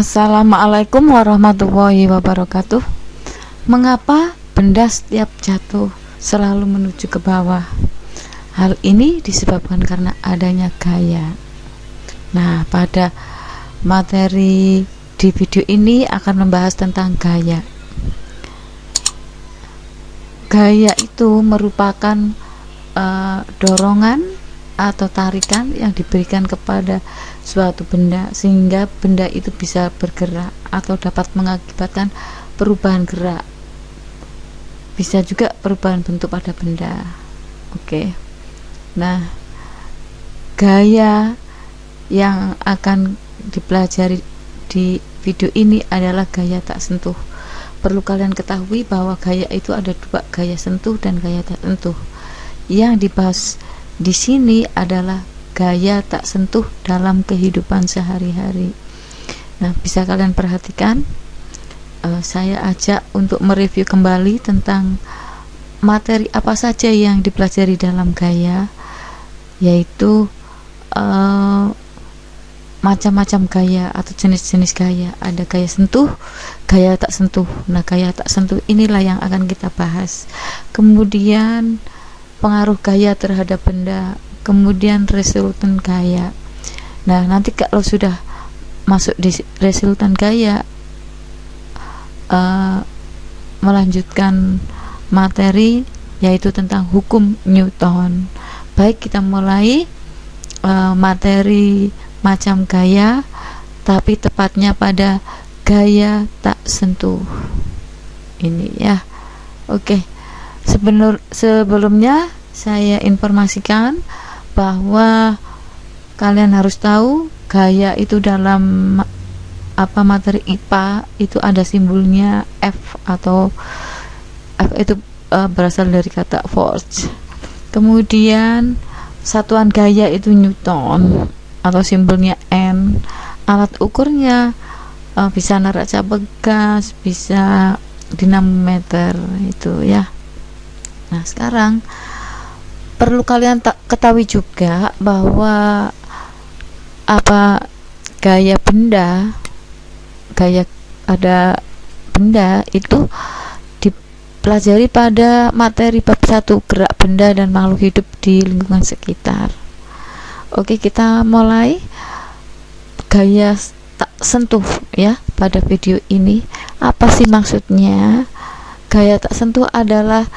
Assalamualaikum warahmatullahi wabarakatuh. Mengapa benda setiap jatuh selalu menuju ke bawah? Hal ini disebabkan karena adanya gaya. Nah, pada materi di video ini akan membahas tentang gaya. Gaya itu merupakan dorongan atau tarikan yang diberikan kepada suatu benda sehingga benda itu bisa bergerak atau dapat mengakibatkan perubahan gerak, bisa juga perubahan bentuk pada benda. Oke. Nah, gaya yang akan dipelajari di video ini adalah gaya tak sentuh. Perlu kalian ketahui bahwa gaya itu ada dua, gaya sentuh dan gaya tak sentuh. Yang dibahas di sini adalah gaya tak sentuh dalam kehidupan sehari-hari. Nah, bisa kalian perhatikan, saya ajak untuk mereview kembali tentang materi apa saja yang dipelajari dalam gaya, yaitu macam-macam gaya atau jenis-jenis gaya. Ada gaya sentuh, gaya tak sentuh. Nah, gaya tak sentuh inilah yang akan kita bahas. Kemudian pengaruh gaya terhadap benda, kemudian resultan gaya. Nah, nanti kalau sudah masuk di resultan gaya, melanjutkan materi yaitu tentang hukum Newton. Baik, kita mulai materi macam gaya, tapi tepatnya pada gaya tak sentuh ini ya. Oke. Sebelumnya saya informasikan bahwa kalian harus tahu gaya itu dalam materi IPA itu ada simbolnya F, atau F itu berasal dari kata force. Kemudian satuan gaya itu Newton atau simbolnya N. Alat ukurnya bisa neraca bekas, bisa dinamometer itu ya. Nah, sekarang perlu kalian ketahui juga bahwa gaya benda, ada benda itu dipelajari pada materi bab 1, gerak benda dan makhluk hidup di lingkungan sekitar. Oke, kita mulai gaya tak sentuh ya. Pada video ini apa sih maksudnya? Gaya tak sentuh adalah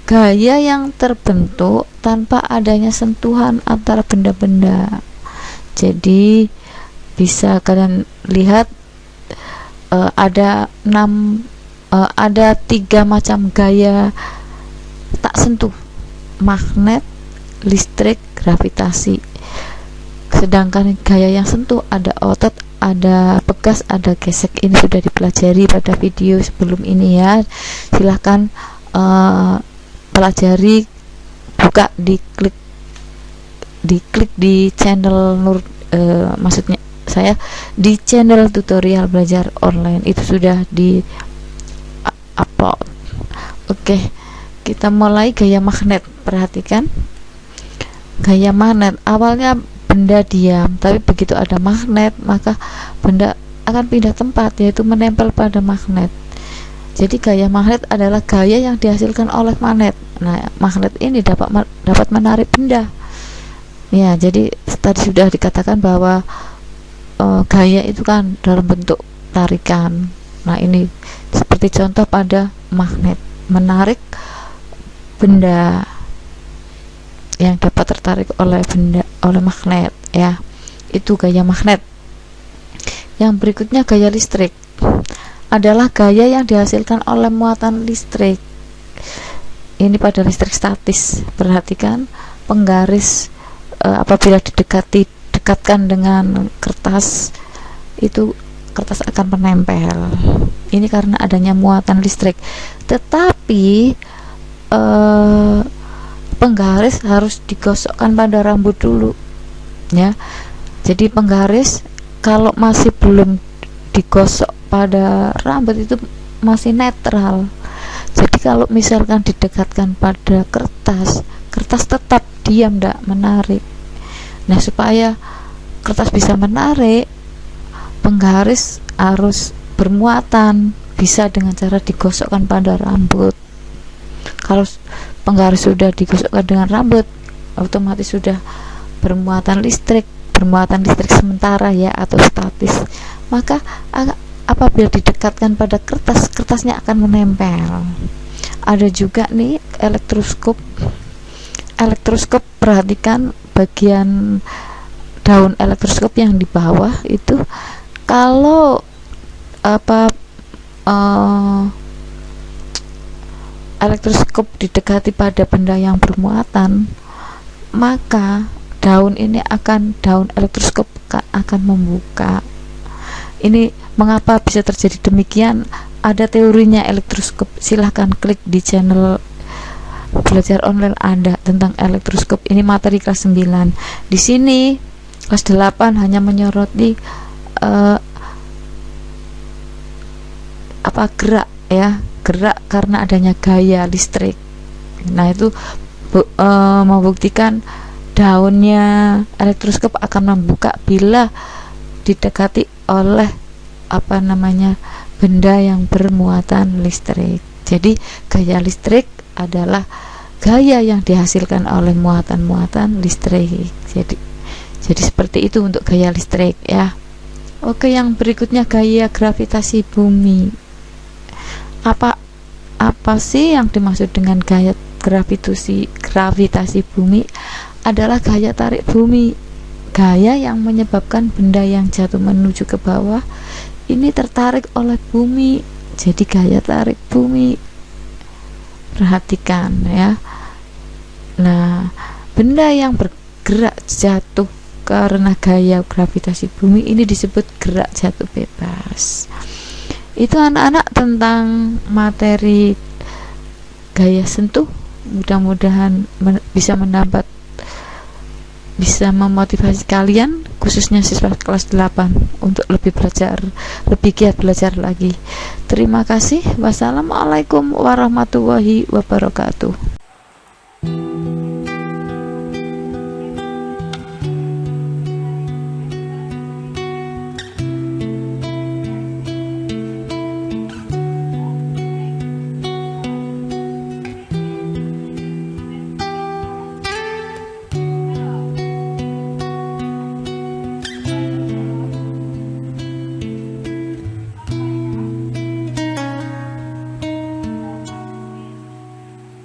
gaya yang terbentuk tanpa adanya sentuhan antara benda-benda. Jadi bisa kalian lihat ada 3 macam gaya tak sentuh: magnet, listrik, gravitasi. Sedangkan gaya yang sentuh ada otot, ada bekas, ada gesek. Ini sudah dipelajari pada video sebelum ini ya. Silahkan pelajari, buka, diklik di channel maksudnya saya di channel tutorial belajar online, itu sudah di upload. Oke, kita mulai gaya magnet. Perhatikan gaya magnet, awalnya benda diam, tapi begitu ada magnet maka benda akan pindah tempat, yaitu menempel pada magnet. Jadi gaya magnet adalah gaya yang dihasilkan oleh magnet. Nah, magnet ini dapat menarik benda. Ya, jadi tadi sudah dikatakan bahwa gaya itu kan dalam bentuk tarikan. Nah, ini seperti contoh pada magnet, menarik benda yang dapat tertarik oleh magnet ya. Itu gaya magnet. Yang berikutnya gaya listrik adalah gaya yang dihasilkan oleh muatan listrik. Ini pada listrik statis. Perhatikan penggaris apabila dekatkan dengan kertas, itu kertas akan menempel. Ini karena adanya muatan listrik. Tetapi penggaris harus digosokkan pada rambut dulu ya. Jadi penggaris kalau masih belum digosok pada rambut itu masih netral. Jadi kalau misalkan didekatkan pada kertas tetap diam, tidak menarik. Nah, supaya kertas bisa menarik, penggaris arus bermuatan, bisa dengan cara digosokkan pada rambut. Kalau penggaris sudah digosokkan dengan rambut, otomatis sudah bermuatan listrik sementara ya, atau statis. Maka apabila didekatkan pada kertas, kertasnya akan menempel. Ada juga nih elektroskop. Perhatikan bagian daun elektroskop yang di bawah itu, kalau elektroskop didekati pada benda yang bermuatan, maka daun elektroskop akan membuka. Ini mengapa bisa terjadi demikian? Ada teorinya elektroskop. Silahkan klik di channel belajar online ada tentang elektroskop. Ini materi kelas 9. Di sini kelas 8 hanya menyoroti gerak karena adanya gaya listrik. Nah, itu membuktikan daunnya elektroskop akan membuka bila didekati oleh benda yang bermuatan listrik. Jadi gaya listrik adalah gaya yang dihasilkan oleh muatan-muatan listrik. Jadi seperti itu untuk gaya listrik ya. Oke, yang berikutnya gaya gravitasi bumi. Apa sih yang dimaksud dengan gaya gravitasi bumi? Adalah gaya tarik bumi, gaya yang menyebabkan benda yang jatuh menuju ke bawah ini tertarik oleh bumi. Jadi gaya tarik bumi, perhatikan ya. Nah, benda yang bergerak jatuh karena gaya gravitasi bumi ini disebut gerak jatuh bebas. Itu anak-anak tentang materi gaya sentuh. Mudah-mudahan bisa memotivasi kalian, khususnya siswa kelas 8, untuk lebih giat belajar lagi. Terima kasih. Wassalamualaikum warahmatullahi wabarakatuh.